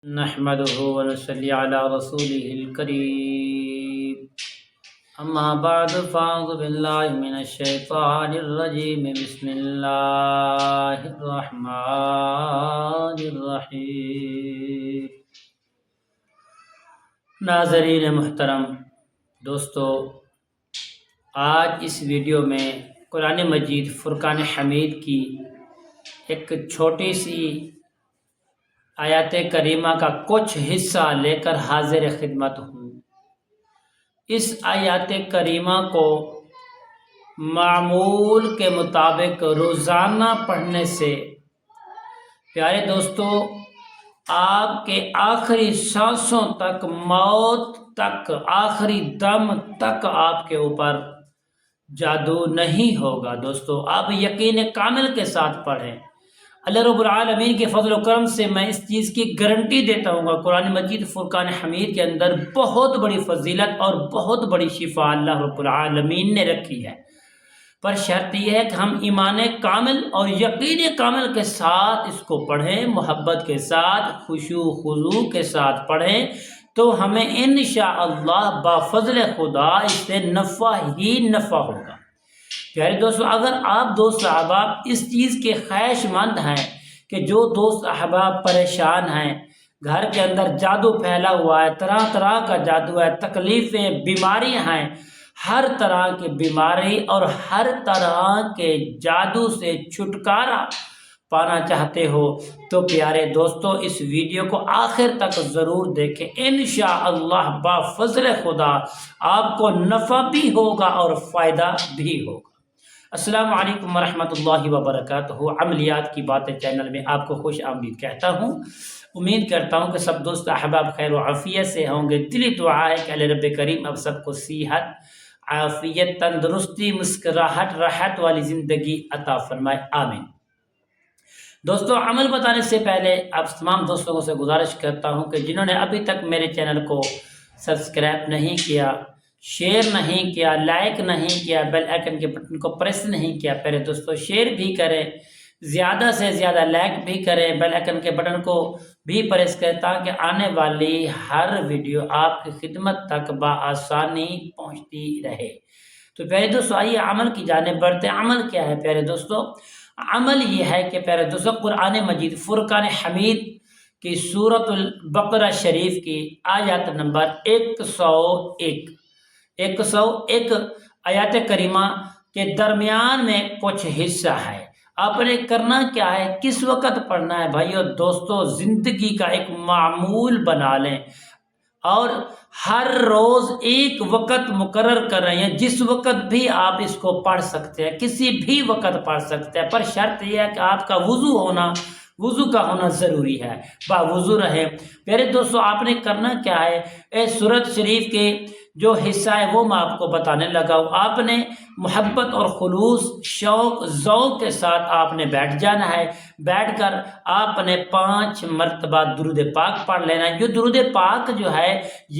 نحمده ونصلي على رسوله الكريم أما بعد فأعوذ بالله من الشيطان الرجيم بسم الله الرحمن الرحيم ناظرین محترم دوستو، آج اس ویڈیو میں قرآن مجید فرقان حمید کی ایک چھوٹی سی آیات کریمہ کا کچھ حصہ لے کر حاضر خدمت ہوں۔ اس آیات کریمہ کو معمول کے مطابق روزانہ پڑھنے سے پیارے دوستو آپ کے آخری سانسوں تک، موت تک، آخری دم تک آپ کے اوپر جادو نہیں ہوگا۔ دوستو آپ یقین کامل کے ساتھ پڑھیں۔ اللہ رب العالمین کے فضل و کرم سے میں اس چیز کی گارنٹی دیتا ہوں گا، قرآن مجید فرقان حمید کے اندر بہت بڑی فضیلت اور بہت بڑی شفا اللہ رب العالمین نے رکھی ہے، پر شرط یہ ہے کہ ہم ایمان کامل اور یقین کامل کے ساتھ اس کو پڑھیں، محبت کے ساتھ، خشوع خضوع کے ساتھ پڑھیں، تو ہمیں انشاءاللہ بفضل خدا اس سے نفع ہی نفع ہوگا۔ پیارے دوستو، اگر آپ دوست احباب اس چیز کے خواہش مند ہیں کہ جو دوست احباب پریشان ہیں، گھر کے اندر جادو پھیلا ہوا ہے، طرح طرح کا جادو ہے، تکلیفیں، بیماریاں ہیں، ہر طرح کی بیماری اور ہر طرح کے جادو سے چھٹکارا پانا چاہتے ہو، تو پیارے دوستو اس ویڈیو کو آخر تک ضرور دیکھیں۔ انشاءاللہ بفضل خدا آپ کو نفع بھی ہوگا اور فائدہ بھی ہوگا۔ السلام علیکم ورحمۃ اللہ وبرکاتہ۔ عملیات کی باتیں چینل میں آپ کو خوش آمدید کہتا ہوں۔ امید کرتا ہوں کہ سب دوست احباب خیر و عافیت سے ہوں گے۔ دلی دعا ہے کہ اللہ رب کریم اب سب کو صحت، عافیت، تندرستی، مسکراہٹ، راحت والی زندگی عطا فرمائے، آمین۔ دوستو عمل بتانے سے پہلے آپ تمام دوستوں سے گزارش کرتا ہوں کہ جنہوں نے ابھی تک میرے چینل کو سبسکرائب نہیں کیا، شیئر نہیں کیا، لائک نہیں کیا، بیل آئیکن کے بٹن کو پریس نہیں کیا، پہلے دوستو شیئر بھی کریں، زیادہ سے زیادہ لائک بھی کریں، بیل آئیکن کے بٹن کو بھی پریس کریں تاکہ آنے والی ہر ویڈیو آپ کی خدمت تک بآسانی پہنچتی رہے۔ تو پیارے دوستو آئیے عمل کی جانب بڑھتے ہیں۔ عمل کیا ہے پیارے دوستو؟ عمل یہ ہے کہ پیارے دوستو قرآن مجید فرقان حمید کی سورۃ البقرہ شریف کی آیت نمبر 101 آیات کریمہ کے درمیان میں کچھ حصہ ہے۔ آپ نے کرنا کیا ہے، کس وقت پڑھنا ہے بھائیو دوستو؟ زندگی کا ایک معمول بنا لیں اور ہر روز ایک وقت مقرر کر رہے ہیں، جس وقت بھی آپ اس کو پڑھ سکتے ہیں، کسی بھی وقت پڑھ سکتے ہیں، پر شرط یہ ہے کہ آپ کا وضو کا ہونا ضروری ہے، باوضو رہے۔ پیارے دوستو آپ نے کرنا کیا ہے، سورۃ شریف کے جو حصہ ہے وہ میں آپ کو بتانے لگا ہوں۔ آپ نے محبت اور خلوص، شوق، ذوق کے ساتھ آپ نے بیٹھ جانا ہے۔ بیٹھ کر آپ نے 5 مرتبہ درود پاک پڑھ لینا ہے۔ جو درود پاک جو ہے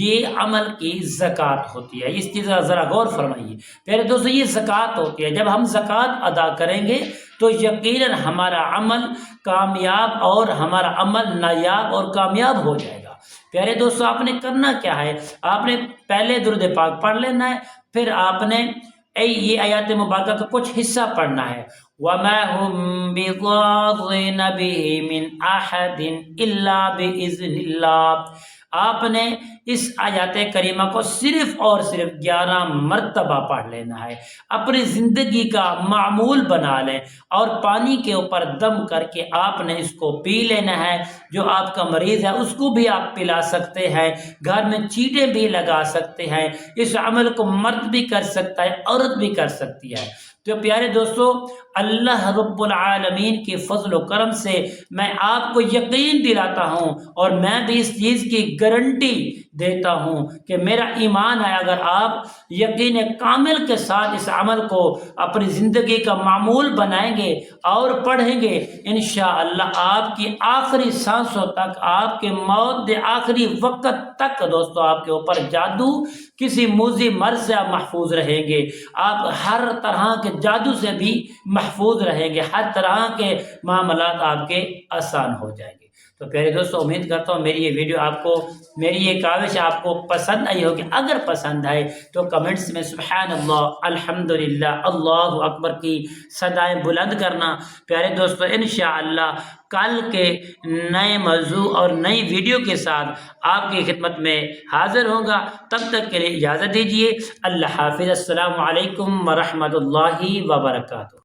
یہ عمل کی زکوٰۃ ہوتی ہے، اس چیز کا ذرا غور فرمائیے پیارے دوستو، یہ زکوٰۃ ہوتی ہے۔ جب ہم زکوٰۃ ادا کریں گے تو یقیناً ہمارا عمل کامیاب اور ہمارا عمل نایاب اور کامیاب ہو جائے گا۔ پیارے دوستو آپ نے کرنا کیا ہے، آپ نے پہلے درود پاک پڑھ لینا ہے، پھر آپ نے یہ آیات مبارکہ کا کچھ حصہ پڑھنا ہے۔ وَمَا هُمْ بِضَارِّينَ بِهِ مِنْ أَحَدٍ إِلَّا بِإِذْنِ اللَّهِ۔ آپ نے اس آیات کریمہ کو صرف اور صرف 11 مرتبہ پڑھ لینا ہے۔ اپنی زندگی کا معمول بنا لیں اور پانی کے اوپر دم کر کے آپ نے اس کو پی لینا ہے۔ جو آپ کا مریض ہے اس کو بھی آپ پلا سکتے ہیں، گھر میں چیٹیں بھی لگا سکتے ہیں۔ اس عمل کو مرد بھی کر سکتا ہے، عورت بھی کر سکتی ہے۔ تو پیارے دوستو اللہ رب العالمین کی فضل و کرم سے میں آپ کو یقین دلاتا ہوں اور میں بھی اس چیز کی گارنٹی دیتا ہوں کہ میرا ایمان ہے، اگر آپ یقین کامل کے ساتھ اس عمل کو اپنی زندگی کا معمول بنائیں گے اور پڑھیں گے، انشاءاللہ آپ کی آخری سانسوں تک، آپ کے موت کے آخری وقت تک دوستو آپ کے اوپر جادو، کسی موذی مرض سے آپ محفوظ رہیں گے۔ آپ ہر طرح کے جادو سے بھی محفوظ رہیں گے، ہر طرح کے معاملات آپ کے آسان ہو جائیں گے۔ تو پیارے دوستوں امید کرتا ہوں میری یہ ویڈیو آپ کو، میری یہ کاوش آپ کو پسند آئی ہوگی۔ اگر پسند آئے تو کمنٹس میں سبحان اللہ، الحمدللہ، اللہ اکبر کی صدائیں بلند کرنا۔ پیارے دوستوں انشاءاللہ کل کے نئے موضوع اور نئی ویڈیو کے ساتھ آپ کی خدمت میں حاضر ہوگا۔ تب تک کے لیے اجازت دیجیے، اللہ حافظ، السلام علیکم ورحمۃ اللہ وبرکاتہ۔